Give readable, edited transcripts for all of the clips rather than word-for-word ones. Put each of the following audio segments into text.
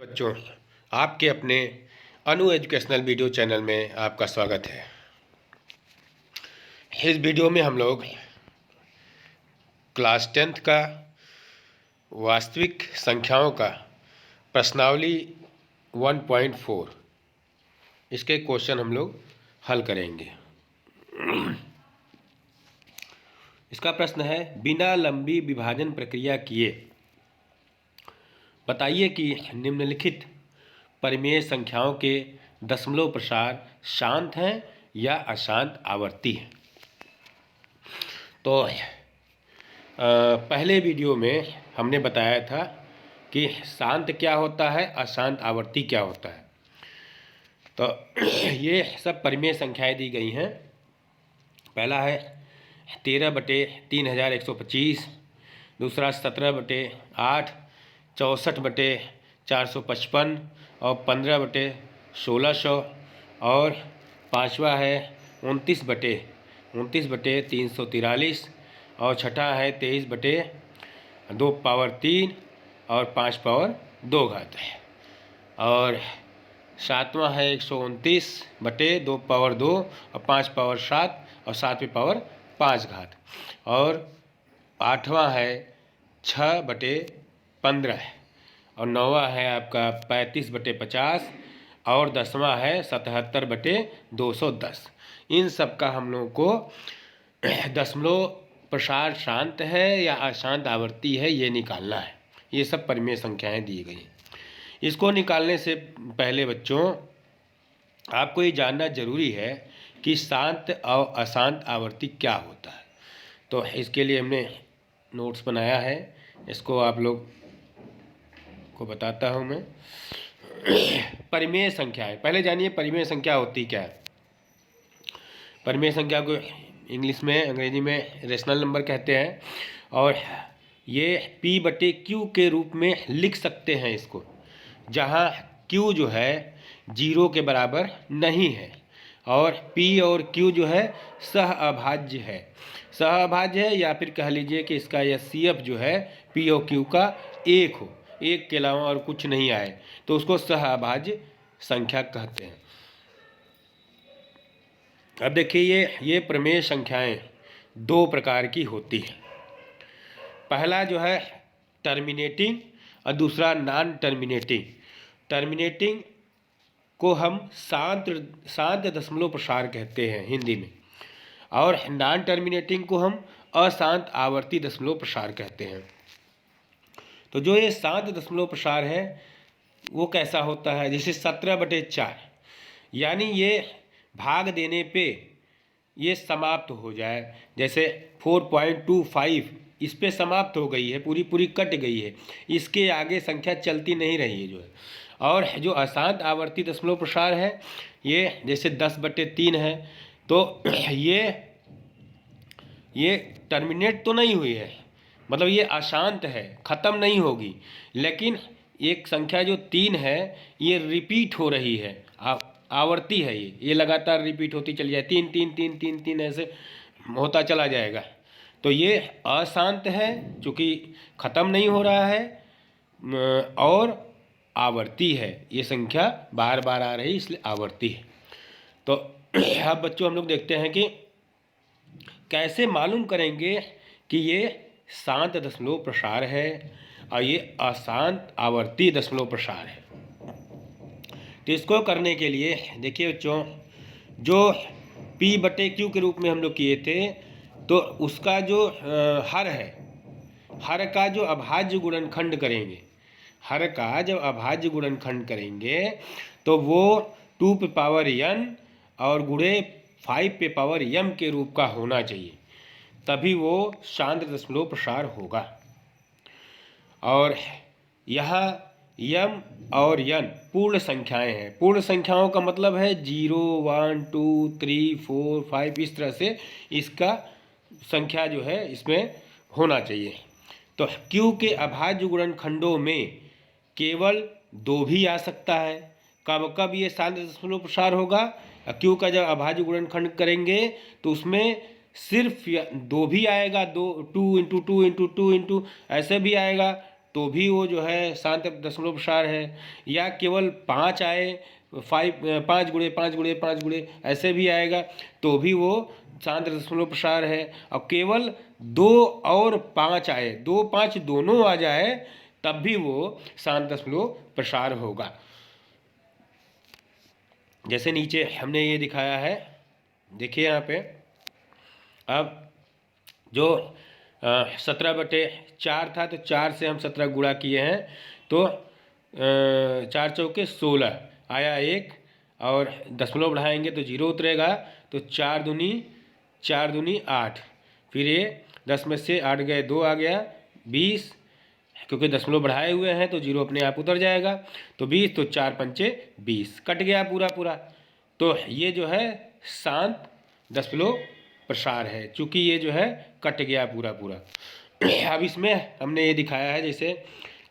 बच्चों, आपके अपने अनु एजुकेशनल वीडियो चैनल में आपका स्वागत है। इस वीडियो में हम लोग क्लास 10th का वास्तविक संख्याओं का प्रश्नावली 1.4 इसके क्वेश्चन हम लोग हल करेंगे। इसका प्रश्न है, बिना लंबी विभाजन प्रक्रिया किए बताइए कि निम्नलिखित परिमेय संख्याओं के दशमलव प्रसार शांत हैं या अशांत आवर्ती हैं। तो पहले वीडियो में हमने बताया था कि शांत क्या होता है, अशांत आवर्ती क्या होता है। तो ये सब परिमेय संख्याएं दी गई हैं। पहला है 13/3125, दूसरा 17/8, 64/455 और 15/1600 और पाँचवा है 29/343 और छठा है 23/2 और 5 घात है और सातवां है 129/2 और 5 और 7/5 घात और आठवां है 6/15 और नौवां है आपका 35/50 और 10वां है 77/210। इन सब का हम लोगों को दशमलव प्रसार शांत है या अशांत आवर्ती है ये निकालना है। ये सब परिमेय संख्याएं दी गई हैं। इसको निकालने से पहले बच्चों आपको ये जानना जरूरी है कि शांत और अशांत आवर्ती क्या होता है। तो इसके लिए हमने नोट्स बनाया है, इसको आप लोग को बताता हूँ मैं। परिमेय संख्याएं, पहले जानिए परिमेय संख्या होती क्या है। परिमेय संख्या को इंग्लिश में, अंग्रेजी में रेशनल नंबर कहते हैं और ये P/Q के रूप में लिख सकते हैं इसको, जहाँ Q जो है 0 के बराबर नहीं है और P और Q जो है सहअभाज्य है या फिर कह लीजिए कि इसका यह CF जो है P और Q का एक हो, एक के अलावा और कुछ नहीं आए तो उसको सहअभाज्य संख्या कहते हैं। अब देखिए ये प्रमेय संख्याएं दो प्रकार की होती हैं। पहला जो है टर्मिनेटिंग और दूसरा नॉन टर्मिनेटिंग। टर्मिनेटिंग को हम शांत दशमलव प्रसार कहते हैं हिंदी में और नॉन टर्मिनेटिंग को हम अशांत आवर्ती दशमलव प्रसार कहते हैं। तो जो ये शांत दशमलव प्रसार है वो कैसा होता है, जैसे 17/4 यानी ये भाग देने पे ये समाप्त हो जाए, जैसे 4.25 इस पे समाप्त हो गई है, पूरी कट गई है, इसके आगे संख्या चलती नहीं रही है जो है। और जो अशांत आवर्ती दशमलव प्रसार है ये जैसे 10/3 है, तो ये टर्मिनेट तो नहीं हुई है, मतलब ये अशांत है, ख़त्म नहीं होगी, लेकिन एक संख्या जो 3 है ये रिपीट हो रही है, आवर्ती है, ये लगातार रिपीट होती चली जाए, 3 3 3 3 3 ऐसे होता चला जाएगा। तो ये अशांत है चूँकि ख़त्म नहीं हो रहा है और आवर्ती है, ये संख्या बार बार आ रही इसलिए आवर्ती है। तो अब बच्चों हम लोग देखते हैं कि कैसे मालूम करेंगे कि ये शांत दशमलव प्रसार है और ये अशांत आवर्ती दशमलव प्रसार है। तो इसको करने के लिए देखिए बच्चों, जो P/Q के रूप में हम लोग किए थे तो उसका जो हर है, हर का जो अभाज्य गुणनखंड करेंगे, हर का जब अभाज्य गुणनखंड करेंगे तो वो 2n और गुणे 5m के रूप का होना चाहिए, तभी वो शांत दशमलव प्रसार होगा। और यहाँ m और n पूर्ण संख्याएं हैं। पूर्ण संख्याओं का मतलब है 0 1 2 3 4 5 इस तरह से इसका संख्या जो है इसमें होना चाहिए। तो Q के अभाज्य गुणनखंडों में केवल 2 भी आ सकता है। कब कब ये शांत दशमलव प्रसार होगा, Q का जब अभाज्य गुणनखंड करेंगे तो उसमें सिर्फ 2 भी आएगा, 2 2 × 2 × 2 × ऐसे भी आएगा, तो भी वो जो है शांत दशमलव प्रसार है, या केवल 5 आए, 5 गुणे 5 गुणे 5 गुणे ऐसे भी आएगा तो भी वो शांत दशमलव प्रसार है। और केवल 2 और 5 आए, 2 5 दोनों आ जाए तब भी वो शांत दशमलव प्रसार होगा। जैसे नीचे हमने ये दिखाया है, देखिए यहाँ पे, अब जो 17/4 था तो 4 से हम 17 गुणा किए हैं तो 4 चौके 16 आया 1, और दशमलव बढ़ाएंगे तो 0 उतरेगा, तो 4 दूनी 8, फिर ये 10 में से 8 गए 2 आ गया 20, क्योंकि दशमलव बढ़ाए हुए हैं तो 0 अपने आप उतर जाएगा, तो 20, तो 4 पंचे 20 कट गया पूरा पूरा। तो ये जो है शांत दशमलव प्रसार है, चूँकि ये जो है कट गया पूरा पूरा। अब इसमें हमने ये दिखाया है, जैसे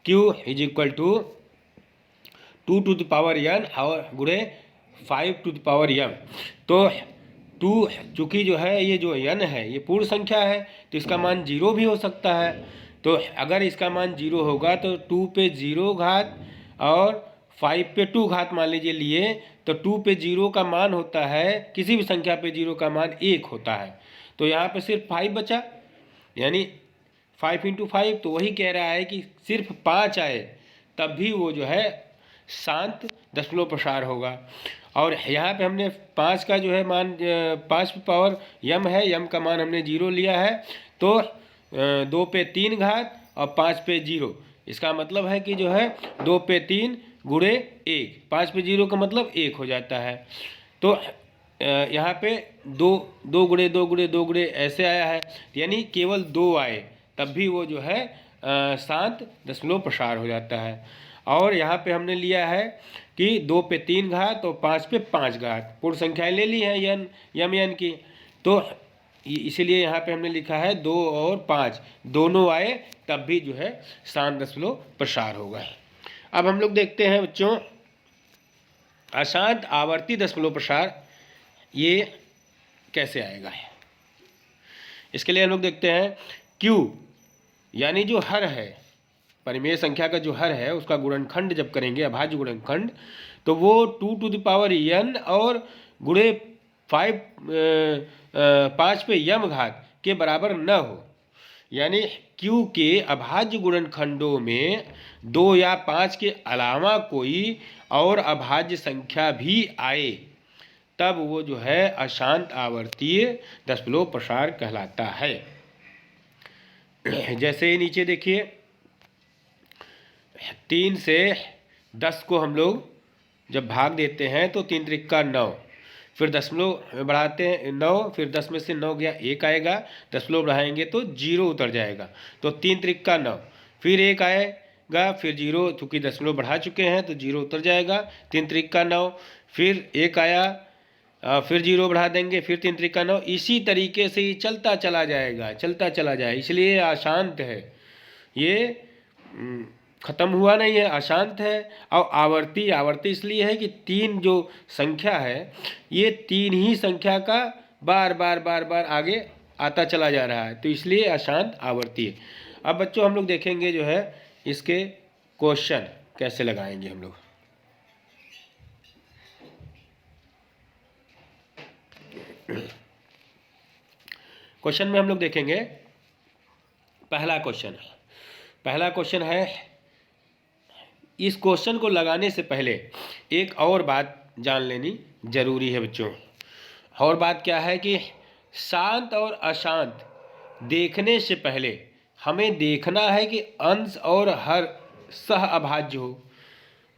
Q = 2 to the power n और गुणे 5 to the power m। तो 2 चूँकि जो है ये जो n है ये पूर्ण संख्या है तो इसका मान 0 भी हो सकता है। तो अगर इसका मान 0 होगा तो 2 पे 0 घात और 5 पे 2 घात मान लीजिए लिए, तो 2 पे 0 का मान होता है, किसी भी संख्या पे 0 का मान 1 होता है। तो यहाँ पे सिर्फ 5 बचा, यानी 5 × 5, तो वही कह रहा है कि सिर्फ 5 आए तब भी वो जो है शांत दशमलव प्रसार होगा। और यहाँ पे हमने 5 का जो है मान 5 पावर m है, m का मान हमने 0 लिया है, तो 2 पे 3 घात और 5 पे 0, इसका मतलब है कि जो है 2 पे 3 गुणे 1, 5 पे 0 का मतलब 1 हो जाता है। तो यहाँ पे 2 गुणे 2 गुणे 2 गुणे ऐसे आया है, यानी केवल 2 आए तब भी वो जो है शांत दशमलव प्रसार हो जाता है। और यहाँ पे हमने लिया है कि 2 पे 3 घात और 5 पे 5 घात, पूर्ण संख्याएं ले ली हैं यम एन की, तो इसीलिए यहाँ पे हमने लिखा है 2 और 5 दोनों आए तब भी जो है शांत दशमलव प्रसार होगा। अब हम लोग देखते हैं बच्चों अशांत आवर्ती दशमलव प्रसार ये कैसे आएगा। इसके लिए हम लोग देखते हैं Q यानी जो हर है, परिमेय संख्या का जो हर है उसका गुणनखंड जब करेंगे, अभाज्य गुणनखंड, तो वो 2 to the power n और गुणे 5 पे m घात के बराबर न हो। यानी Q के अभाज्य गुणनखंडों में 2 या 5 के अलावा कोई और अभाज्य संख्या भी आए तब वो जो है अशांत आवर्तीय दशमलव प्रसार कहलाता है। जैसे नीचे देखिए 3 से 10 को हम लोग जब भाग देते हैं तो 3 त्रिका 9, फिर दशमलव बढ़ाते हैं 9, फिर 10 में से 9 गया 1 आएगा, दशमलव बढ़ाएंगे तो 0 उतर जाएगा, तो 3 त्रिका 9, फिर 1 आएगा, फिर 0, चूँकि दशमलव बढ़ा चुके हैं तो 0 उतर जाएगा, 3 त्रिका 9, फिर 1 आया, फिर 0 बढ़ा देंगे, फिर 3 त्रिका 9, इसी तरीके से ये चलता चला जाएगा, चलता चला जाए, इसलिए अशांत है, ये ख़त्म हुआ नहीं है, अशांत है। और आवर्ती इसलिए है कि 3 जो संख्या है ये 3 ही संख्या का बार बार आगे आता चला जा रहा है, तो इसलिए अशांत आवर्ती है। अब बच्चों हम लोग देखेंगे जो है इसके क्वेश्चन कैसे लगाएंगे हम लोग। क्वेश्चन में हम लोग देखेंगे पहला क्वेश्चन है, इस क्वेश्चन को लगाने से पहले एक और बात जान लेनी जरूरी है बच्चों। और बात क्या है कि शांत और अशांत देखने से पहले हमें देखना है कि अंश और हर सह अभाज्य हो,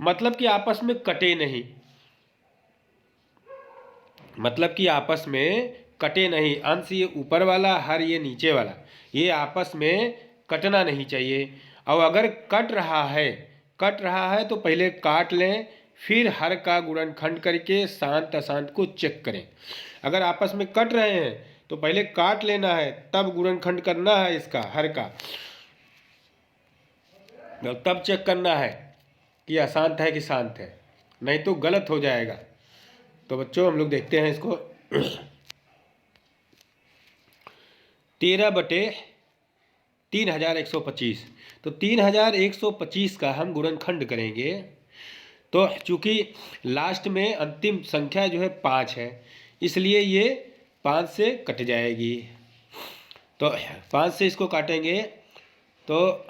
मतलब कि आपस में कटे नहीं, अंश ये ऊपर वाला, हर ये नीचे वाला, ये आपस में कटना नहीं चाहिए। और अगर कट रहा है तो पहले काट लें, फिर हर का गुणनखंड करके शांत अशांत को चेक करें। अगर आपस में कट रहे हैं तो पहले काट लेना है, तब गुणनखंड करना है इसका हर का, तब चेक करना है कि अशांत है कि शांत है, नहीं तो गलत हो जाएगा। तो बच्चों हम लोग देखते हैं इसको 13/13 3125। तो 3125 का हम गुणनखंड करेंगे। तो चूँकि लास्ट में अंतिम संख्या जो है 5 है, इसलिए ये 5 से कट जाएगी। तो 5 से इसको काटेंगे तो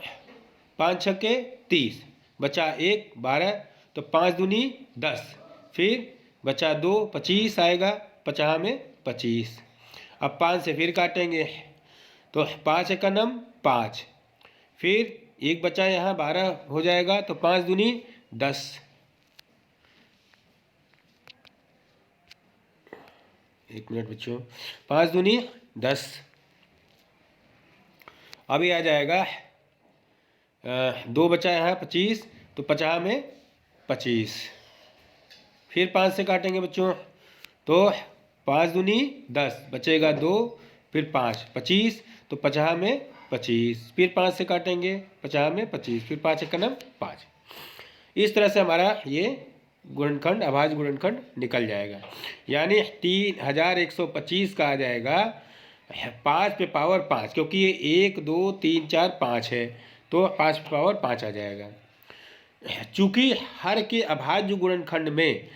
5 छक्के 30, बचा 1 12, तो 5 दूनी 10, फिर बचा 2 25 आएगा, 50 में 25। अब 5 से फिर काटेंगे तो 5 एक नम 5, फिर एक बचा यहाँ 12 हो जाएगा, तो 5 दूनी 10। एक मिनट बच्चों, 5 दूनी 10। अभी आ जाएगा 2 बचा यहाँ 25, तो 50 में 25। फिर 5 से काटेंगे बच्चों तो 5 दूनी 10, बचेगा 2, फिर 5 25, तो 50 में 25। फिर 5 से काटेंगे 50 में 25, फिर 5 एक नम 5। इस तरह से हमारा ये गुणनखंड अभाज्य गुणनखंड निकल जाएगा। यानी 3125 का आ जाएगा 5 पे पावर 5, क्योंकि ये 1 2 3 4 5 है, तो 5 पे पावर 5 आ जाएगा। चूँकि हर के अभाज्य गुणनखंड में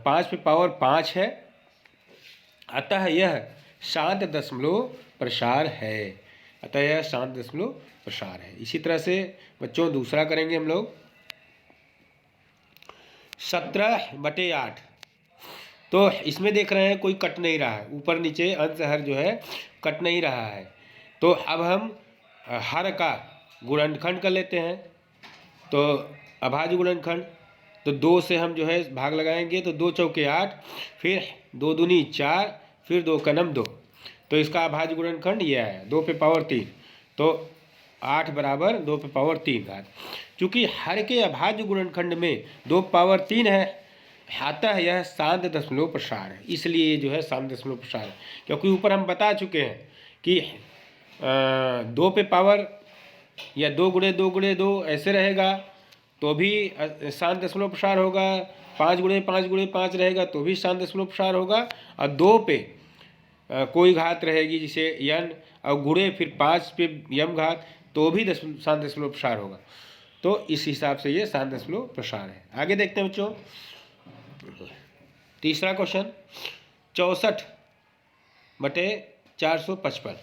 5 पे पावर 5 है, अतः यह शांत दशमलव प्रसार है। अतः यह शांत दशमलव प्रसार है। इसी तरह से बच्चों दूसरा करेंगे हम लोग 17/8। तो इसमें देख रहे हैं कोई कट नहीं रहा है, ऊपर नीचे अंश हर जो है कट नहीं रहा है। तो अब हम हर का गुणनखंड कर लेते हैं। तो अभाज्य गुणनखंड, तो 2 से हम जो है भाग लगाएंगे, तो 2 चौके 8, फिर 2 दूनी 4, फिर 2 का नम 2। तो इसका अभाज्य गुणनखंड ये है 2 पे पावर 3, तो 8 बराबर 2 पे पावर 3 घात। चूँकि हर के अभाज्य गुणनखंड में 2 पावर 3 है, अतः यह शांत दशमलव प्रसार है। इसलिए जो है शांत दशमलव प्रसार है, क्योंकि ऊपर हम बता चुके हैं कि 2 पे पावर या 2 गुणे 2 गुणे 2 ऐसे रहेगा तो भी शांत दशमलव प्रसार होगा। 5 गुणे 5 गुणे 5 रहेगा तो भी शांत दशमलव प्रसार होगा। और 2 पे कोई घात रहेगी जिसे यन, और गुणे फिर 5 पे यम घात, तो भी शांत दशमलव प्रसार होगा। तो इस हिसाब से ये शांत दशमलव प्रसार है। आगे देखते हैं बच्चों तीसरा क्वेश्चन 64/455।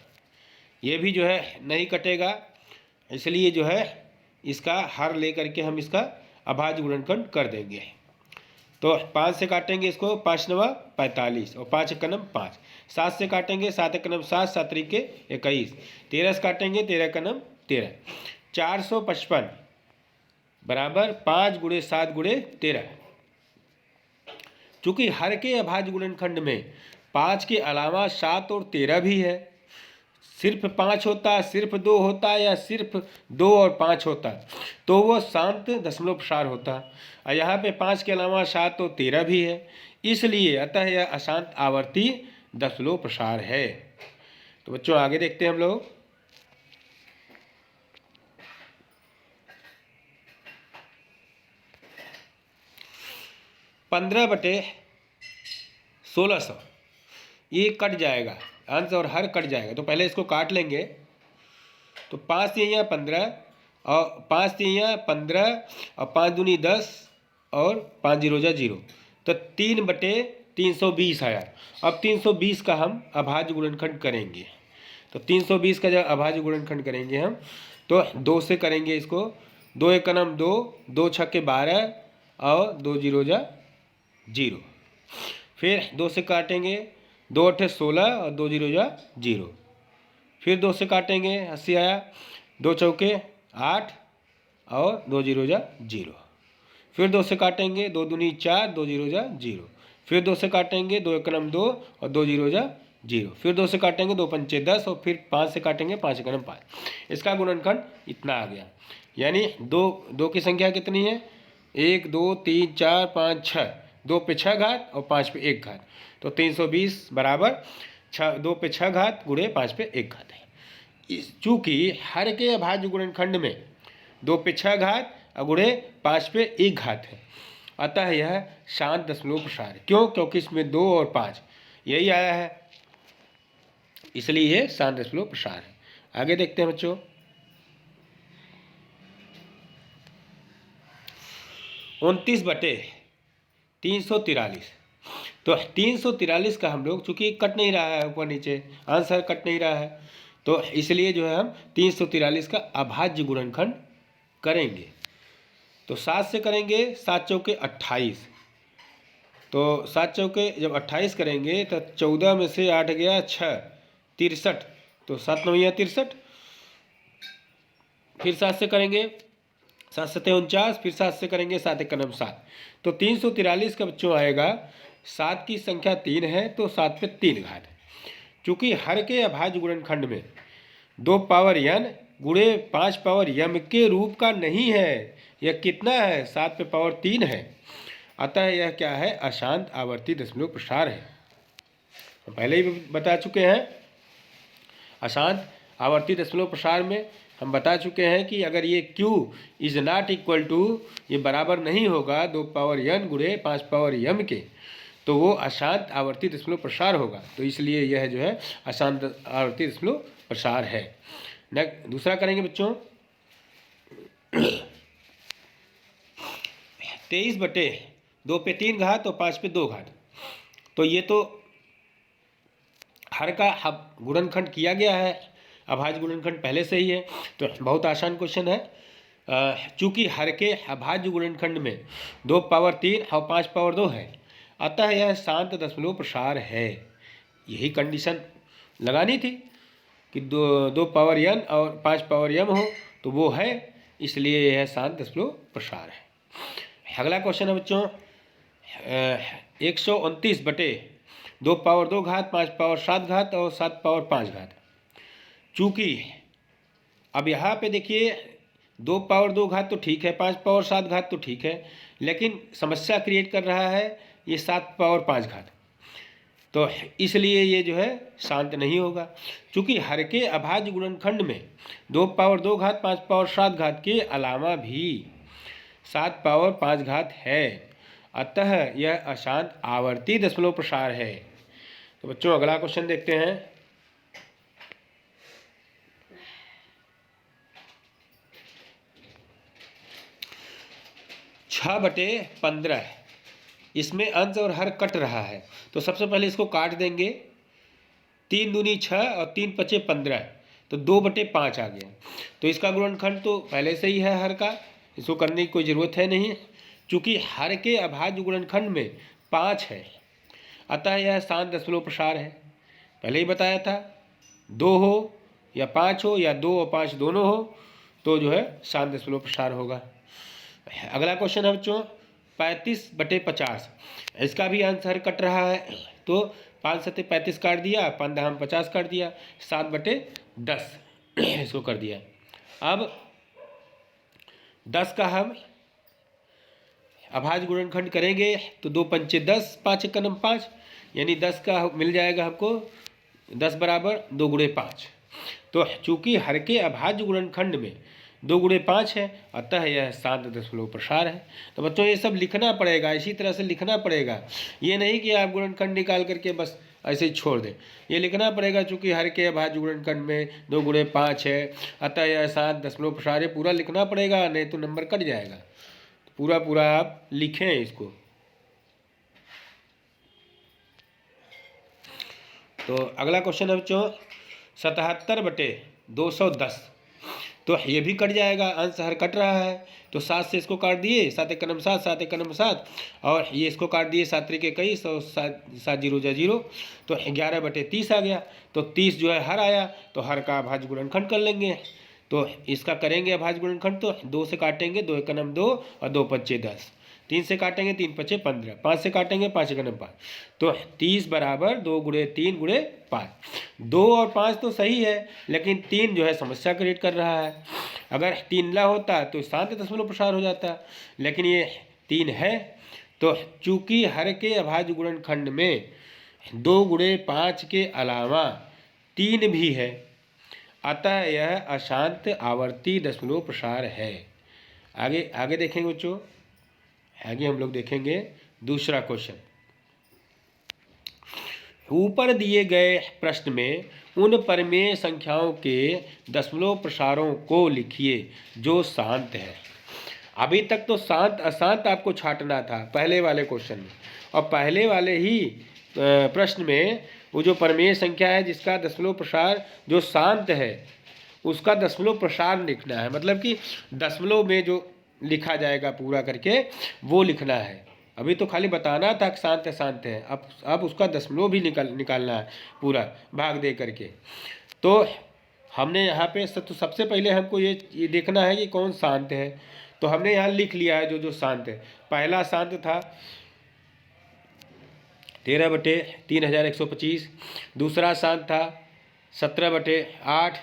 ये भी जो है नहीं कटेगा, इसलिए जो है इसका हर लेकर के हम इसका अभाज्य गुणनखंड कर देंगे। तो 5 से काटेंगे इसको, 5 9 45, और 5 एक नम 5। 7 से काटेंगे, 7 एक नम 7, 7 तरीके 21। 13 से काटेंगे, 13 का नम 13। 455 बराबर 5 गुणे 7 गुणे 13। चूँकि हर के अभाज्य गुणनखंड में 5 के अलावा 7 और 13 भी है, सिर्फ 5 होता, सिर्फ 2 होता, या सिर्फ 2 और 5 होता, तो वो शांत दशमलव प्रसार होता। और यहाँ पे 5 के अलावा 7 और 13 भी है, इसलिए अतः यह अशांत आवर्ती दशमलव प्रसार है। तो बच्चों आगे देखते हैं हम लोग 15/1600। ये कट जाएगा, अंश और हर कट जाएगा। तो पहले इसको काट लेंगे। तो 5 तिहाइयाँ 15, और 5 तिहाइयाँ 15, और 5 दूनी 10, और 5 जीरो जा 0, तो 3/320 आया। अब 320 का हम अभाज्य गुणनखंड करेंगे। तो 320 का जब अभाज्य गुणनखंड करेंगे हम, तो 2 से करेंगे इसको। 2 एक नम 2, 2 छक्के 12, और 2 जीरो जा 0। फिर 2 से काटेंगे, 2 अट्ठे 16, और 2 जीरो जा 0। फिर 2 से काटेंगे, 80 आया। 2 चौके 8, और 2 जीरो जा 0। फिर 2 से काटेंगे, 2 दूनी 4, 2 जीरो जा 0। फिर 2 से काटेंगे, 2 एक नम 2, और 2 जीरो जा 0। फिर 2 से काटेंगे, 2 पंचे 10, और फिर 5 से काटेंगे, 5 एक नम 5। इसका गुणनखंड इतना आ गया। यानी 2 की संख्या कितनी है? 1 2 3 4 5 6, 2 पे 6 घात और 5 पे 1 घात। तो 320 बराबर 2 पे 6 घात गुणे 5 पे 1 घात है। चूँकि हर के अभाज्य गुणनखंड में 2 पे 6 घात और गुणे 5 पे 1 घात है, अतः यह शांत दशमलव प्रसार है। क्यों? क्योंकि इसमें 2 और 5 यही आया है, इसलिए यह शांत दशमलव प्रसार है। आगे देखते हैं बच्चों 29/343। तो 343 का हम लोग, चूँकि कट नहीं रहा है ऊपर नीचे, आंसर कट नहीं रहा है, तो इसलिए जो है हम 343 का अभाज्य गुणनखंड करेंगे। तो 7 से करेंगे, 7 चौके 28, तो 7 चौके जब 28 करेंगे तो 14 में से 8 गया 6, 63, तो 7 9 63। फिर 7 से करेंगे, 7 7 49, फिर 7 से करेंगे, 7 1 7। तो 343 का बच्चों आएगा, 7 की संख्या 3 है तो 7 पे 3 घात। चूँकि हर के अभाज्य गुणनखंड में 2 पावर n गुणे 5 पावर m के रूप का नहीं है, यह कितना है, 7 पे पावर 3 है, अतः यह क्या है, अशांत आवर्ती दशमलव प्रसार है। पहले ही बता चुके हैं, अशांत आवर्ती दशमलव प्रसार में हम बता चुके हैं कि अगर ये q is not equal to, ये बराबर नहीं होगा 2 पावर n गुणे 5 पावर m के, तो वो अशांत आवर्ती दशमलव प्रसार होगा। तो इसलिए यह जो है अशांत आवर्ती दशमलव प्रसार है। नेक्स्ट दूसरा करेंगे बच्चों, 23/2 पे 3 घात और 5 पे 2 घात। तो ये तो हर का गुणनखंड किया गया है, अभाज्य गुणनखंड पहले से ही है, तो बहुत आसान क्वेश्चन है। चूँकि हर के अभाज्य गुणनखंड में 2 पावर 3 और 5 पावर 2 है, अतः यह शांत दशमलव प्रसार है। यही कंडीशन लगानी थी कि 2 पावर n और 5 पावर m हो, तो वो है, इसलिए यह शांत दशमलव प्रसार है। अगला क्वेश्चन है बच्चों, 129/2 पावर 2 घात, 5 पावर 7 घात और 7 पावर 5 घात। चूँकि अब यहाँ पे देखिए 2 पावर 2 घात तो ठीक है, 5 पावर 7 घात तो ठीक है, लेकिन समस्या क्रिएट कर रहा है ये 7 पावर 5 घात, तो इसलिए ये जो है शांत नहीं होगा। चूँकि हर के अभाज्य गुणनखंड में 2 पावर 2 घात, 5 पावर 7 घात के अलावा भी 7 पावर 5 घात है, अतः यह अशांत आवर्ती दशमलव प्रसार है। तो बच्चों अगला क्वेश्चन देखते हैं, 6/15। इसमें अंश और हर कट रहा है, तो सबसे पहले इसको काट देंगे, 3 दूनी 6 और 3 पचे 15, तो 2/5 आ गया। तो इसका गुणनखंड तो पहले से ही है हर का, इसको करने की कोई ज़रूरत है नहीं, चूँकि हर के अभाज्य गुणनखंड में 5 है, अतः यह शांत दशमलव प्रसार है। पहले ही बताया था, 2 हो या 5 हो या 2 और 5 दोनों हो, तो जो है शांत दशमलव प्रसार होगा। अगला क्वेश्चन है बच्चों, 35/50। इसका भी आंसर कट रहा है, तो 5 7 35 काट दिया, 5 हम 50 काट दिया, 7/10 इसको कर दिया। अब 10 का हम अभाज्य गुणनखंड करेंगे, तो 2 पंचे 10, 5 1 5, यानी 10 का मिल जाएगा हमको 10 बराबर 2 गुणे 5। तो चूँकि हर के अभाज्य गुणनखंड में 2 गुणे 5 है, अतः यह शांत दशमलव प्रसार है। तो बच्चों ये सब लिखना पड़ेगा, इसी तरह से लिखना पड़ेगा, ये नहीं कि आप गुणनखंड निकाल करके बस ऐसे ही छोड़ दें, ये लिखना पड़ेगा। चूँकि हर के अभाज्य गुणनखंड में 2 गुणे 5 है, अतः यह शांत दशमलव प्रसार है, पूरा लिखना पड़ेगा, नहीं तो नंबर कट जाएगा। पूरा पूरा आप लिखें इसको। तो अगला क्वेश्चन है बच्चों, 77/210। तो ये भी कट जाएगा, अंश हर कट रहा है, तो 7 से इसको काट दिए, 7 1 7, 7 1 7, और ये इसको काट दिए, 7 3 21, 7 0 0, तो 11/30 आ गया। तो 30 जो है हर आया, तो हर का अभाज्य गुणनखंड कर लेंगे। तो इसका करेंगे अभाज्य गुणनखंड, तो 2 से काटेंगे, 2 1 2 और 2 5 10, 3 से काटेंगे, 3 5 15, 5 से काटेंगे, 5 1 5, तो 30 बराबर 2 गुणे 3 गुणे 5। 2 और 5 तो सही है, लेकिन 3 जो है समस्या क्रिएट कर रहा है। अगर 3 ला होता तो शांत दशमलव प्रसार हो जाता, लेकिन ये 3 है। तो चूँकि हर के अभाज्य गुणनखंड में 2 गुणे 5 के अलावा 3 भी है, अतः यह अशांत आवर्ती दशमलव प्रसार है। आगे आगे देखेंगे बच्चों, आगे हम लोग देखेंगे दूसरा क्वेश्चन। ऊपर दिए गए प्रश्न में उन परिमेय संख्याओं के दशमलव प्रसारों को लिखिए जो शांत है। अभी तक तो शांत अशांत आपको छांटना था पहले वाले क्वेश्चन में, और पहले वाले ही प्रश्न में वो जो परिमेय संख्या है जिसका दशमलव प्रसार जो शांत है उसका दशमलव प्रसार लिखना है, मतलब कि दशमलव में जो लिखा जाएगा पूरा करके वो लिखना है। अभी तो खाली बताना था कि शांत शांत है, अब उसका दशमलव भी निकालना है पूरा भाग दे करके। तो हमने यहाँ पे तो सबसे पहले हमको ये देखना है कि कौन शांत है। तो हमने यहाँ लिख लिया है जो शांत है। पहला शांत था 13/3125। दूसरा शांत था 17/8।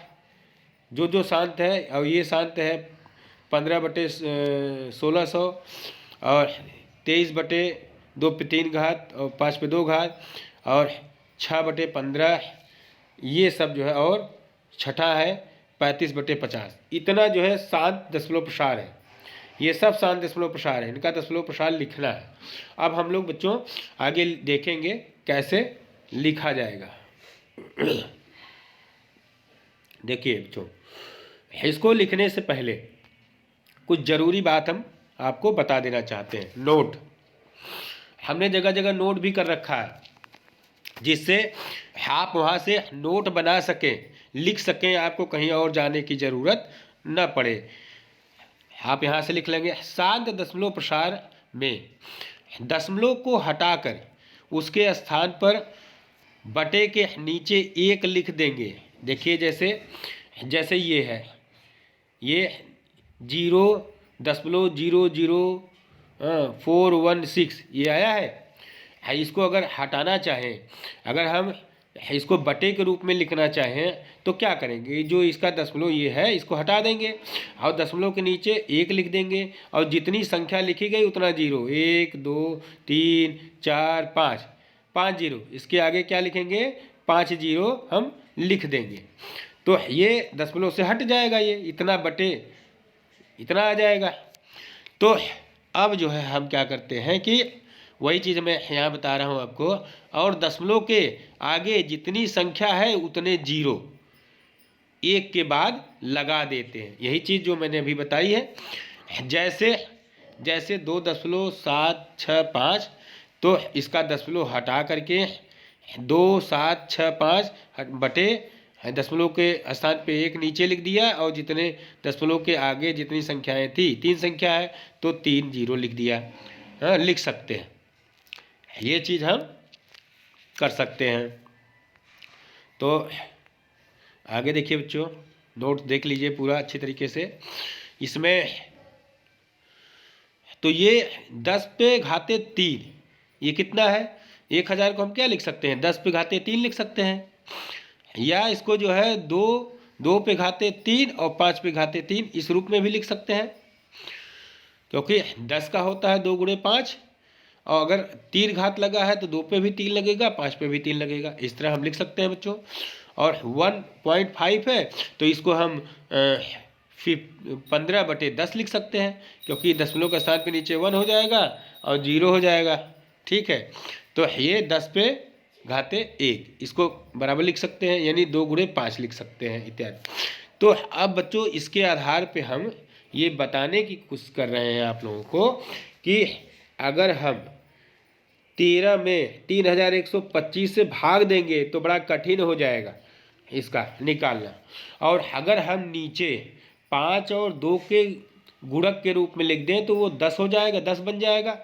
जो शांत है, और ये शांत है 15/1600 और 23/2/3 और 5/2 और 6/15। ये सब जो है, और छठा है 35/50। इतना जो है शांत दशमलव प्रसार है। ये सब शांत दशमलव प्रसार है, इनका दशमलव प्रसार लिखना है। अब हम लोग बच्चों आगे देखेंगे कैसे लिखा जाएगा। देखिए बच्चों, इसको लिखने से पहले कुछ ज़रूरी बात हम आपको बता देना चाहते हैं। नोट हमने जगह जगह नोट भी कर रखा है, जिससे आप वहाँ से नोट बना सकें, लिख सकें, आपको कहीं और जाने की ज़रूरत न पड़े। आप यहाँ से लिख लेंगे, शांत दशमलव प्रसार में दशमलव को हटाकर उसके स्थान पर बटे के नीचे 1 लिख देंगे। देखिए जैसे ये है, ये 0.00416 ये आया है। इसको अगर हटाना चाहें, अगर हम इसको बटे के रूप में लिखना चाहें तो क्या करेंगे, जो इसका दशमलव ये है इसको हटा देंगे और दशमलव के नीचे 1 लिख देंगे, और जितनी संख्या लिखी गई उतना जीरो, 1 2 3 4 5 जीरो, इसके आगे क्या लिखेंगे, 5 जीरो हम लिख देंगे। तो ये दशमलव से हट जाएगा, ये इतना बटे इतना आ जाएगा। तो अब जो है हम क्या करते हैं कि वही चीज़ मैं यहाँ बता रहा हूँ आपको, और दशमलव के आगे जितनी संख्या है उतने जीरो 1 के बाद लगा देते हैं। यही चीज़ जो मैंने अभी बताई है। जैसे 2.765, तो इसका दशमलव हटा करके 2765 बटे दशमलव के स्थान पे 1 नीचे लिख दिया, और जितने दशमलव के आगे जितनी संख्याएं थी, 3 संख्या है तो 3 जीरो लिख दिया। लिख सकते हैं, ये चीज़ हम कर सकते हैं। तो आगे देखिए बच्चों, नोट देख लीजिए पूरा अच्छी तरीके से। इसमें तो ये 10⁻3 ये कितना है, 1000 को हम क्या लिख सकते हैं, 10⁻3 लिख सकते हैं, या इसको जो है 2⁻3 और 5⁻3 इस रूप में भी लिख सकते हैं, क्योंकि 10 का होता है 2 × 5, और अगर 3 घात लगा है तो 2 पे भी 3 लगेगा, 5 पे भी 3 लगेगा। इस तरह हम लिख सकते हैं बच्चों। और 1.5 है तो इसको हम 15/10 लिख सकते हैं, क्योंकि दशमलव के स्थान पे नीचे 1 हो जाएगा और 0 हो जाएगा। ठीक है, तो ये 10⁻1 इसको बराबर लिख सकते हैं, यानी 2 × 5 लिख सकते हैं इत्यादि। तो अब बच्चों इसके आधार पे हम ये बताने की कोशिश कर रहे हैं आप लोगों को कि अगर हम 13 में 3125 से भाग देंगे तो बड़ा कठिन हो जाएगा इसका निकालना, और अगर हम नीचे 5 और 2 के गुणक के रूप में लिख दें तो वो 10 हो जाएगा, 10 बन जाएगा,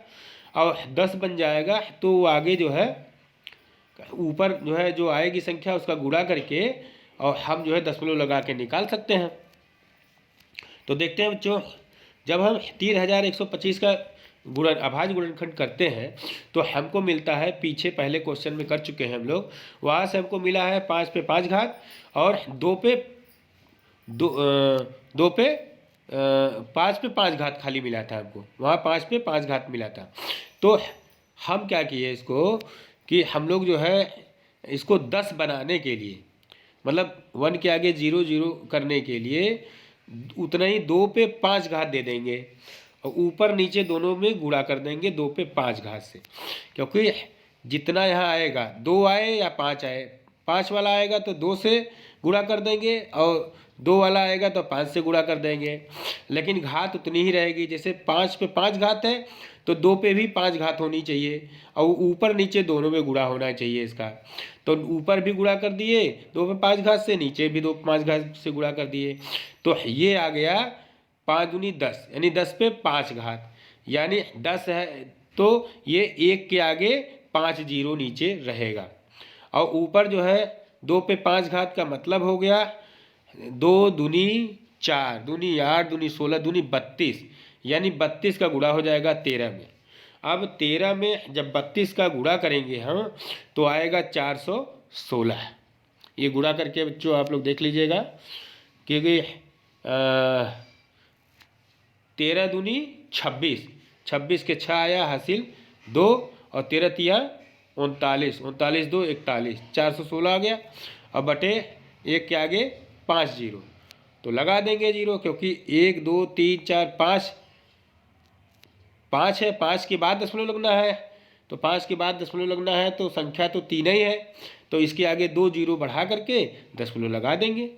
और 10 बन जाएगा तो वो आगे जो है ऊपर जो है जो आएगी संख्या उसका गुणा करके और हम जो है दशमलव लगा के निकाल सकते हैं। तो देखते हैं बच्चों, जब हम 3125 का अभाज्य गुणनखंड करते हैं तो हमको मिलता है, पीछे पहले क्वेश्चन में कर चुके हैं हम लोग, वहाँ से हमको मिला है 5/5 घात और 5/5 घात खाली मिला था हमको, वहाँ 5/5 घात मिला था। तो हम क्या किए इसको कि हम लोग जो है इसको 10 बनाने के लिए, मतलब 1 के आगे 0 0 करने के लिए उतना ही 2/5 घात दे देंगे और ऊपर नीचे दोनों में गुणा कर देंगे 2/5 घात से, क्योंकि जितना यहाँ आएगा 2 आए या 5 आए, 5 वाला आएगा तो 2 से गुणा कर देंगे और 2 वाला आएगा तो 5 से गुणा कर देंगे, लेकिन घात उतनी ही रहेगी। जैसे 5 पे 5 घात है तो 2 पे भी 5 घात होनी चाहिए, और ऊपर नीचे दोनों में गुणा होना चाहिए इसका। तो ऊपर भी गुणा कर दिए 2 पे 5 घात से, नीचे भी 2 पे 5 घात से गुणा कर दिए। तो ये आ गया 5 दूनी 10, यानी 10 पे 5 घात, यानी 10 है तो ये 1 के आगे 5 जीरो नीचे रहेगा। और ऊपर जो है 2 पे 5 घात का मतलब हो गया 2 दूनी 4, दूनी 8, दूनी 16, दूनी 32, यानी 32 का गुणा हो जाएगा 13 में। अब 13 में जब 32 का गुणा करेंगे हम तो आएगा 416। ये गुणा करके बच्चों आप लोग देख लीजिएगा, क्योंकि 13 दूनी 26, 26 के 6 आया हासिल 2, और 13 तिया 39, 39 2 41, 416 आ गया। अब बटे 1 के आगे 5 जीरो, तो लगा देंगे जीरो, क्योंकि 1 2 3 4 5 5 है, 5 के बाद दशमलव लगना है, तो 5 के बाद दशमलव लगना है तो संख्या तो 3 ही है, तो इसके आगे 2 जीरो बढ़ा करके दशमलव लगा देंगे।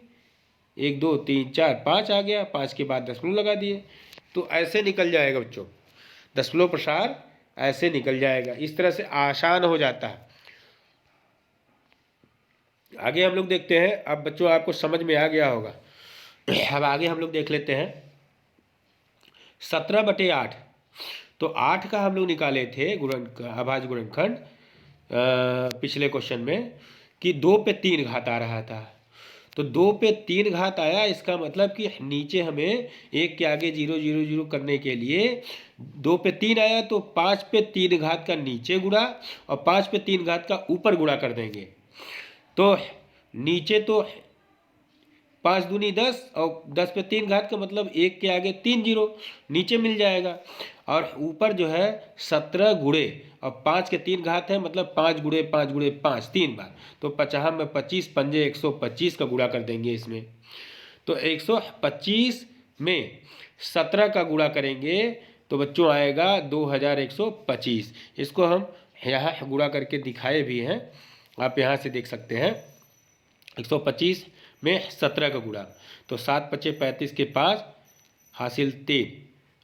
1 2 3 4 5 आ गया, 5 के बाद दशमलव लगा दिए, तो ऐसे निकल जाएगा बच्चों, दशमलव प्रसार ऐसे निकल जाएगा। इस तरह से आसान हो जाता है। आगे हम लोग देखते हैं। अब बच्चों आपको समझ में आ गया होगा। अब आगे हम लोग देख लेते हैं 17/8। तो 8 का हम लोग निकाले थे अभाज्य गुणनखंड पिछले क्वेश्चन में, कि 2 पे 3 घात आ रहा था। तो 2 पे 3 घात आया, इसका मतलब कि नीचे हमें 1 के आगे 0 0 0 करने के लिए 2 पे 3 आया तो 5 पे 3 घात का नीचे गुणा और 5 पे 3 घात का ऊपर गुणा कर देंगे। तो नीचे तो 5 दूनी 10 और 10 पे 3 घात का मतलब 1 के आगे 3 जीरो नीचे मिल जाएगा, और ऊपर जो है 17 गुणे और 5 के 3 घात है, मतलब 5 गुणे 5 गुणे 5 3 बार, तो 50 में 25 पंजे 125 का गुणा कर देंगे इसमें। तो 125 में 17 का गुणा करेंगे तो बच्चों आएगा 2125। इसको हम यहाँ गुणा करके दिखाए भी हैं, आप यहाँ से देख सकते हैं। 125 में 17 का गुणा, तो 7 पचे 35 के 5 हासिल 3,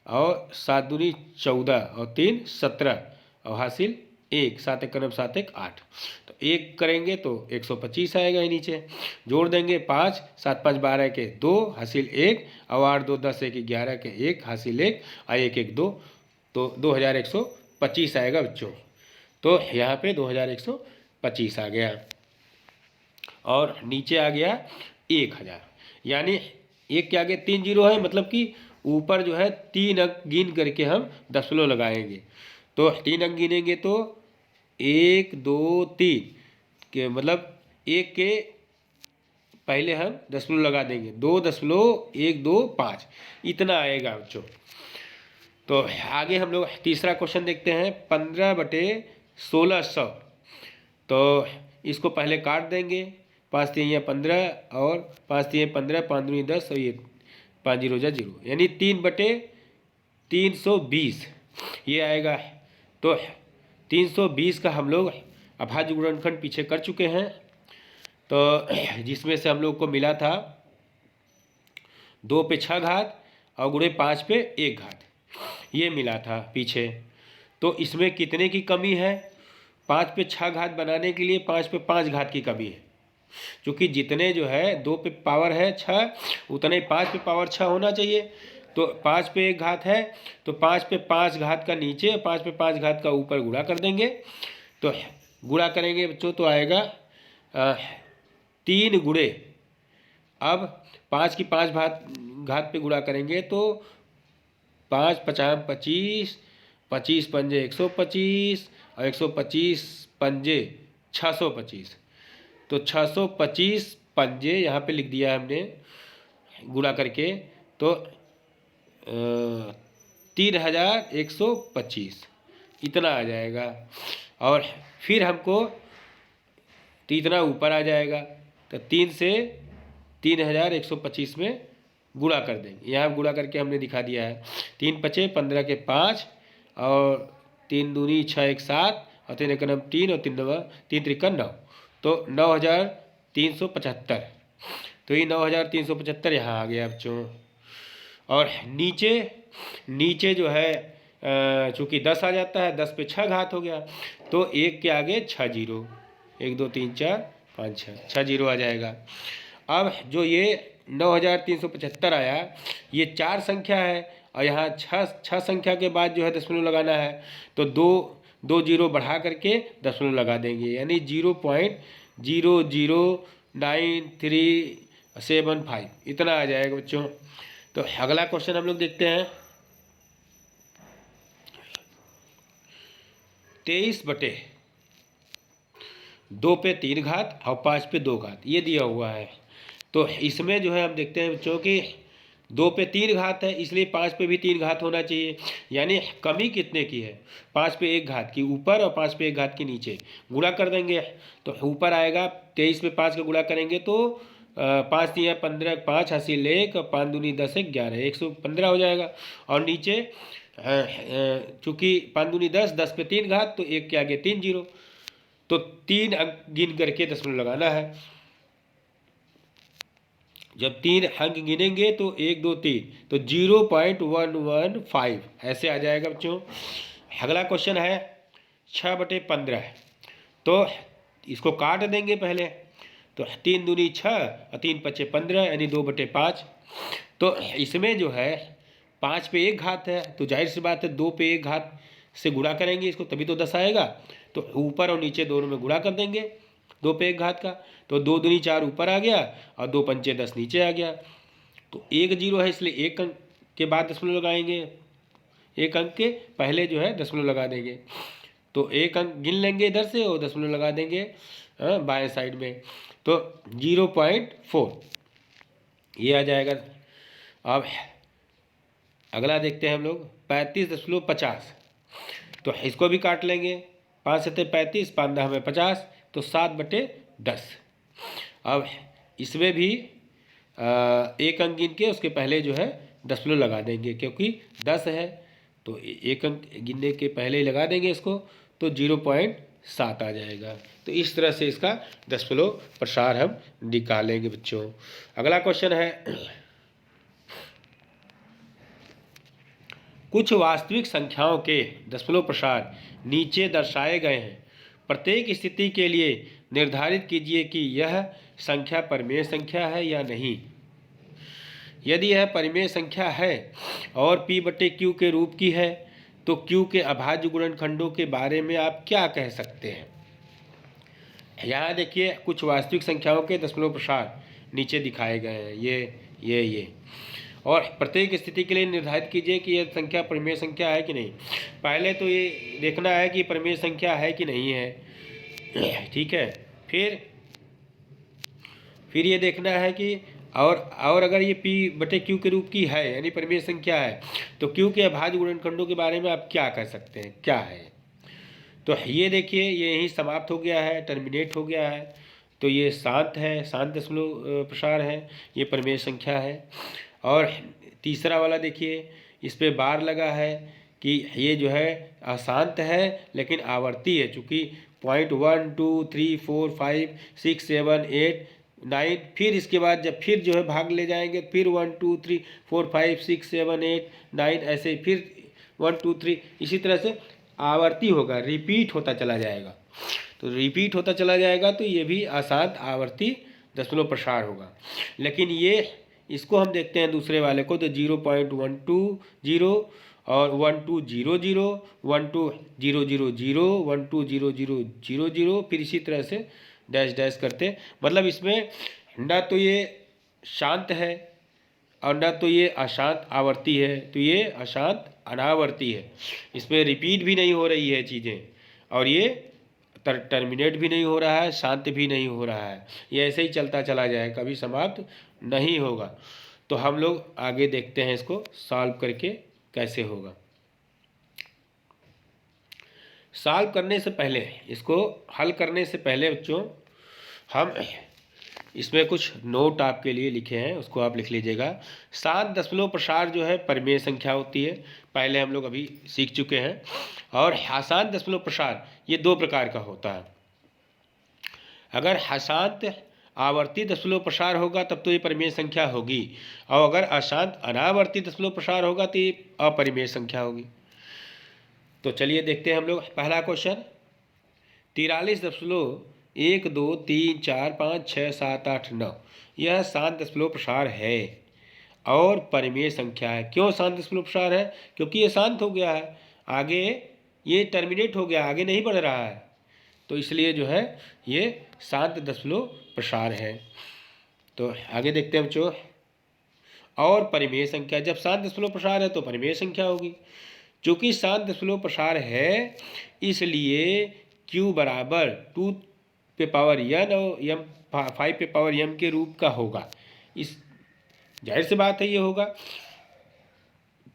और 7 दूनी 14 और 3 17 और हासिल 1, 7 एक 7 1 8। तो 1 करेंगे तो 125 आएगा ही नीचे। जोड़ देंगे 5, 7 5 12 के 2 हासिल 1, और 8 2 10 1 11 के 1 हासिल 1, और 1 1 2, तो 2125 आएगा बच्चों। तो यहाँ पे 2125 आ गया, और नीचे आ गया 1000, यानी 1 के आगे 3 जीरो है, मतलब कि ऊपर जो है 3 अंक गिन करके हम दशमलव लगाएंगे। तो 3 अंक गिनेंगे तो 1 2 3 के मतलब 1 के पहले हम दशमलव लगा देंगे, 2.125 इतना आएगा बच्चों। तो आगे हम लोग तीसरा क्वेश्चन देखते हैं 15/1600। तो इसको पहले काट देंगे, 5 3 15 और 5 3 15, 5 दूनी 10 और ये 5 0 0, यानी 3/320 ये आएगा। तो 320 का हम लोग अभाज्य गुणनखंड पीछे कर चुके हैं, तो जिसमें से हम लोग को मिला था 2 पे 6 घात और गुणे 5 पे 1 घात, ये मिला था पीछे। तो इसमें कितने की कमी है? 5 पे 6 घात बनाने के लिए 5 पे 5 घात की कमी है, क्योंकि जितने जो है 2 पे पावर है 6 उतने 5 पे पावर 6 होना चाहिए। तो 5 पे 1 घात है तो 5 पे 5 घात का नीचे 5 पे 5 घात का ऊपर गुणा कर देंगे। तो गुणा करेंगे बच्चों तो आएगा 3 गुणे, अब 5 की 5 घात पे गुणा करेंगे तो 5 50 25, 25 पंजे 125 और 125 पंजे 625, तो 625 पंजे यहाँ पे लिख दिया हमने गुणा करके, तो 3125 इतना आ जाएगा। और फिर हमको तो इतना ऊपर आ जाएगा, तो 3 से 3125 में गुणा कर देंगे। यहाँ गुणा करके हमने दिखा दिया है। 3 पचे 15 के 5 और 3 दूनी 6 1 7 और 3 एक 3 और 3 3 3 9, तो 9375। तो ये 9375 यहाँ आ गया बच्चों। और नीचे नीचे जो है चूँकि 10 आ जाता है, 10 पे 6 घात हो गया, तो 1 के आगे 6 जीरो, 1 2 3 4 5 6 जीरो आ जाएगा। अब जो ये 9375 आया, ये 4 संख्या है और यहाँ 6 संख्या के बाद जो है दशमलव लगाना है, तो दो जीरो बढ़ा करके दशमलव लगा देंगे, यानी 0.0099375 इतना आ जाएगा बच्चों। तो अगला क्वेश्चन हम लोग देखते हैं। 23/2 पे 3 घात और 5 पे 2 घात ये दिया हुआ है। तो इसमें जो है हम देखते हैं बच्चों कि 2 पे 3 घात है, इसलिए 5 पे भी 3 घात होना चाहिए। यानी कमी कितने की है? 5 पे 1 घात की ऊपर और 5 पे 1 घात के नीचे। गुणा कर देंगे तो ऊपर आएगा 23 पे 5 का गुणा करेंगे तो 5 3 15, 5 हासिल 1, 5 दूनी 10 1 11, 115 हो जाएगा। और नीचे चूँकि 5 दूनी 10, 10 पे 3 घात, तो 1 के आगे 3 जीरो, तो 3 अंक गिन करके दशमलव लगाना है। जब 3 अंक गिनेंगे तो 1 2 3, तो 0.115 ऐसे आ जाएगा बच्चों। अगला क्वेश्चन है 6/15, तो इसको काट देंगे पहले, तो 3 दूनी 6 और 3 पचे 15, यानी 2/5। तो इसमें जो है 5 पे 1 घात है, तो जाहिर सी बात है 2 पे 1 घात से गुणा करेंगे इसको, तभी तो 10 आएगा। तो ऊपर और नीचे दोनों में गुणा कर देंगे 2 पे 1 घात का, तो 2 दूनी 4 ऊपर आ गया और 2 पंचे 10 नीचे आ गया। तो 1 जीरो है, इसलिए 1 अंक के बाद दशमलव लगाएंगे, 1 अंक के पहले जो है दशमलव लगा देंगे। तो 1 अंक गिन लेंगे इधर से और दशमलव लगा देंगे बाएं साइड में, तो 0.4 ये आ जाएगा। अब अगला देखते हैं हम लोग 35.50, तो इसको भी काट लेंगे, 5 7 35, 5 10 में 50, तो 7/10। अब इसमें भी 1 अंक गिन के उसके पहले जो है दशमलव लगा देंगे, क्योंकि 10 है तो 1 अंक गिनने के पहले ही लगा देंगे इसको, तो 0.7 आ जाएगा। तो इस तरह से इसका दशमलव प्रसार हम निकालेंगे बच्चों। अगला क्वेश्चन है, कुछ वास्तविक संख्याओं के दशमलव प्रसार नीचे दर्शाए गए हैं। प्रत्येक स्थिति के लिए निर्धारित कीजिए कि यह संख्या परिमेय संख्या है या नहीं। यदि यह परिमेय संख्या है और P/Q के रूप की है, तो Q के अभाज्य गुणनखंडों के बारे में आप क्या कह सकते हैं? यहाँ देखिए कुछ वास्तविक संख्याओं के दशमलव प्रसार नीचे दिखाए गए हैं, ये और प्रत्येक स्थिति के लिए निर्धारित कीजिए कि यह संख्या परिमेय संख्या है कि नहीं। पहले तो ये देखना है कि परिमेय संख्या है कि नहीं है, ठीक है। फिर ये देखना है कि और अगर ये P/Q के रूप की है, यानी परिमेय संख्या है, तो Q के अभाज्य गुणनखंडों के बारे में आप क्या कह सकते हैं, क्या है? तो ये देखिए ये यहीं समाप्त हो गया है, टर्मिनेट हो गया है, तो ये शांत है, शांत दशमलव प्रसार है, ये परिमेय संख्या है। और तीसरा वाला देखिए, इस पे बार लगा है कि ये जो है अशांत है लेकिन आवर्ती है, चूँकि 0.1 2 3 4 5 6 7 8 9, फिर इसके बाद जब फिर जो है भाग ले जाएंगे, फिर 1 2 3 4 5 6 7 8 9, ऐसे फिर 1 2 3, इसी तरह से आवर्ती होगा, रिपीट होता चला जाएगा। तो रिपीट होता चला जाएगा, तो ये भी अशांत आवर्ती दशमलव प्रसार होगा। लेकिन ये इसको हम देखते हैं दूसरे वाले को, तो 0.120 और 1200, 120000, 120000, फिर इसी तरह से डैश डैश करते, मतलब इसमें न तो ये शांत है और न तो ये अशांत आवर्ती है, तो ये अशांत अनावर्ती है। इसमें रिपीट भी नहीं हो रही है चीज़ें, और ये टर्मिनेट भी नहीं हो रहा है, शांत भी नहीं हो रहा है, ये ऐसे ही चलता चला जाए, कभी समाप्त नहीं होगा। तो हम लोग आगे देखते हैं इसको सॉल्व करके कैसे होगा। सॉल्व करने से पहले, इसको हल करने से पहले बच्चों, हम इसमें कुछ नोट आपके लिए लिखे हैं, उसको आप लिख लीजिएगा। शांत दशमलव प्रसार जो है परिमेय संख्या होती है, पहले हम लोग अभी सीख चुके हैं। और अशांत दशमलव प्रसार ये 2 प्रकार का होता है। अगर अशांत आवर्ती दशमलव प्रसार होगा तब तो ये परिमेय संख्या होगी, और अगर अशांत अनावर्ती दशमलव प्रसार होगा तो ये अपरिमेय संख्या होगी। तो चलिए देखते हैं हम लोग पहला क्वेश्चन। 43.123456789 यह शांत दशमलव प्रसार है और परिमेय संख्या है। क्यों शांत दशमलव प्रसार है? क्योंकि ये शांत हो गया है, आगे ये टर्मिनेट हो गया, आगे नहीं बढ़ रहा है, तो इसलिए जो है ये शांत दशमलव प्रसार है। तो आगे देखते हैं बच्चों। और परिमेय संख्या, जब शांत दशमलव प्रसार है तो परिमेय संख्या होगी। चूँकि शांत दशमलव प्रसार है इसलिए Q बराबर 2 पे पावर n और m 5 पे पावर m के रूप का होगा। इस जाहिर सी बात है ये होगा,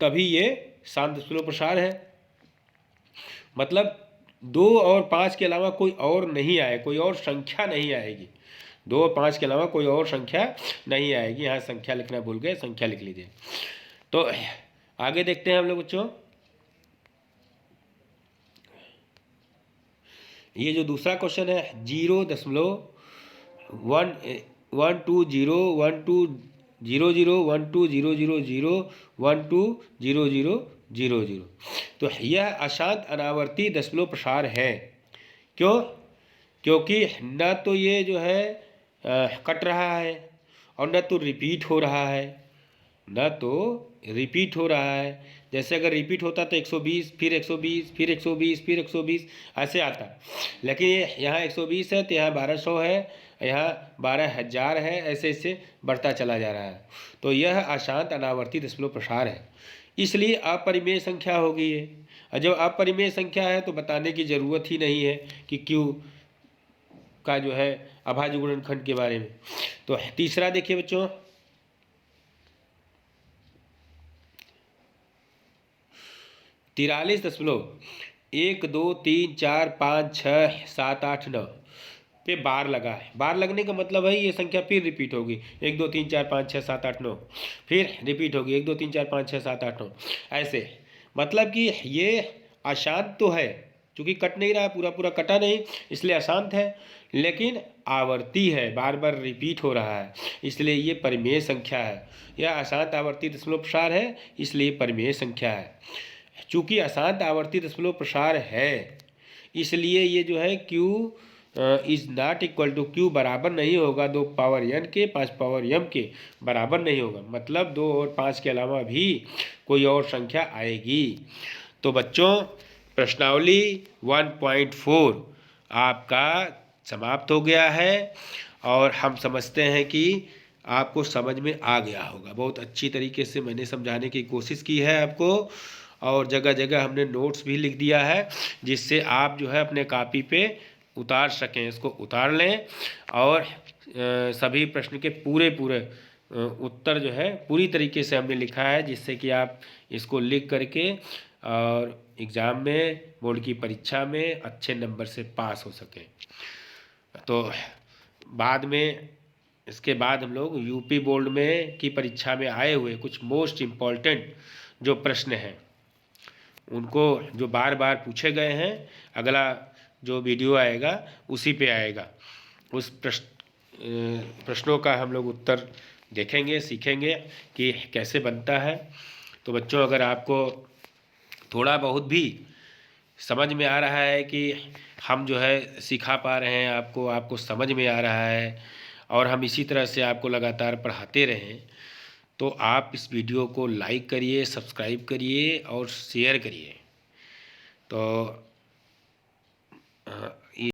तभी ये शांत दशमलव प्रसार है। मतलब 2 और 5 के अलावा कोई और नहीं आए, कोई और संख्या नहीं आएगी। 2 और 5 के अलावा कोई और संख्या नहीं आएगी। यहाँ संख्या लिखना भूल गए, संख्या लिख लीजिए। तो आगे देखते हैं हम लोग बच्चों। ये जो दूसरा क्वेश्चन है 0.1201200120000120000, तो यह अशांत अनावर्ती दशमलव प्रसार है। क्यों? क्योंकि न तो ये जो है कट रहा है और न तो रिपीट हो रहा है, न तो रिपीट हो रहा है। जैसे अगर रिपीट होता तो 120 फिर 120 फिर 120 फिर 120 ऐसे आता, लेकिन ये यहाँ 120 है तो यहाँ 1200 है, यहाँ 12,000 है, ऐसे ऐसे बढ़ता चला जा रहा है। तो यह अशांत अनावर्ती दशमलव प्रसार है, इसलिए अपरिमेय संख्या होगी ये। और जब अपरिमेय संख्या है तो बताने की ज़रूरत ही नहीं है कि क्यू का जो है अभाज्य गुणनखंड के बारे में। तो तीसरा देखिए बच्चों, 43.123456789 पे बार लगा है। बार लगने का मतलब है ये संख्या फिर रिपीट होगी, 1 2 3 4 5 6 7 8 9, फिर रिपीट होगी 1 2 3 4 5 6 7 8 9 ऐसे। मतलब कि ये अशांत तो है, क्योंकि कट नहीं रहा, पूरा पूरा कटा नहीं, इसलिए अशांत है, लेकिन आवर्ती है, बार बार रिपीट हो रहा है, इसलिए ये परिमेय संख्या है। यह अशांत आवर्ती दशमलव प्रसार है, इसलिए परिमेय संख्या है। चूँकि अशांत आवर्ती दशमलव प्रसार है इसलिए ये जो है Q is not equal to, Q बराबर नहीं होगा 2 पावर n के 5 पावर m के बराबर नहीं होगा। मतलब 2 और 5 के अलावा भी कोई और संख्या आएगी। तो बच्चों प्रश्नावली 1.4 आपका समाप्त हो गया है और हम समझते हैं कि आपको समझ में आ गया होगा। बहुत अच्छी तरीके से मैंने समझाने की कोशिश की है आपको, और जगह जगह हमने नोट्स भी लिख दिया है जिससे आप जो है अपने कॉपी पे उतार सकें। इसको उतार लें और सभी प्रश्न के पूरे उत्तर जो है पूरी तरीके से हमने लिखा है, जिससे कि आप इसको लिख करके और एग्ज़ाम में, बोर्ड की परीक्षा में अच्छे नंबर से पास हो सकें। तो बाद में इसके बाद हम लोग यूपी बोर्ड में की परीक्षा में आए हुए कुछ मोस्ट इम्पॉर्टेंट जो प्रश्न हैं उनको, जो बार बार पूछे गए हैं, अगला जो वीडियो आएगा उसी पे आएगा। उस प्रश्नों का हम लोग उत्तर देखेंगे, सीखेंगे कि कैसे बनता है। तो बच्चों अगर आपको थोड़ा बहुत भी समझ में आ रहा है कि हम जो है सिखा पा रहे हैं आपको समझ में आ रहा है और हम इसी तरह से आपको लगातार पढ़ाते रहें, तो आप इस वीडियो को लाइक करिए, सब्सक्राइब करिए और शेयर करिए। तो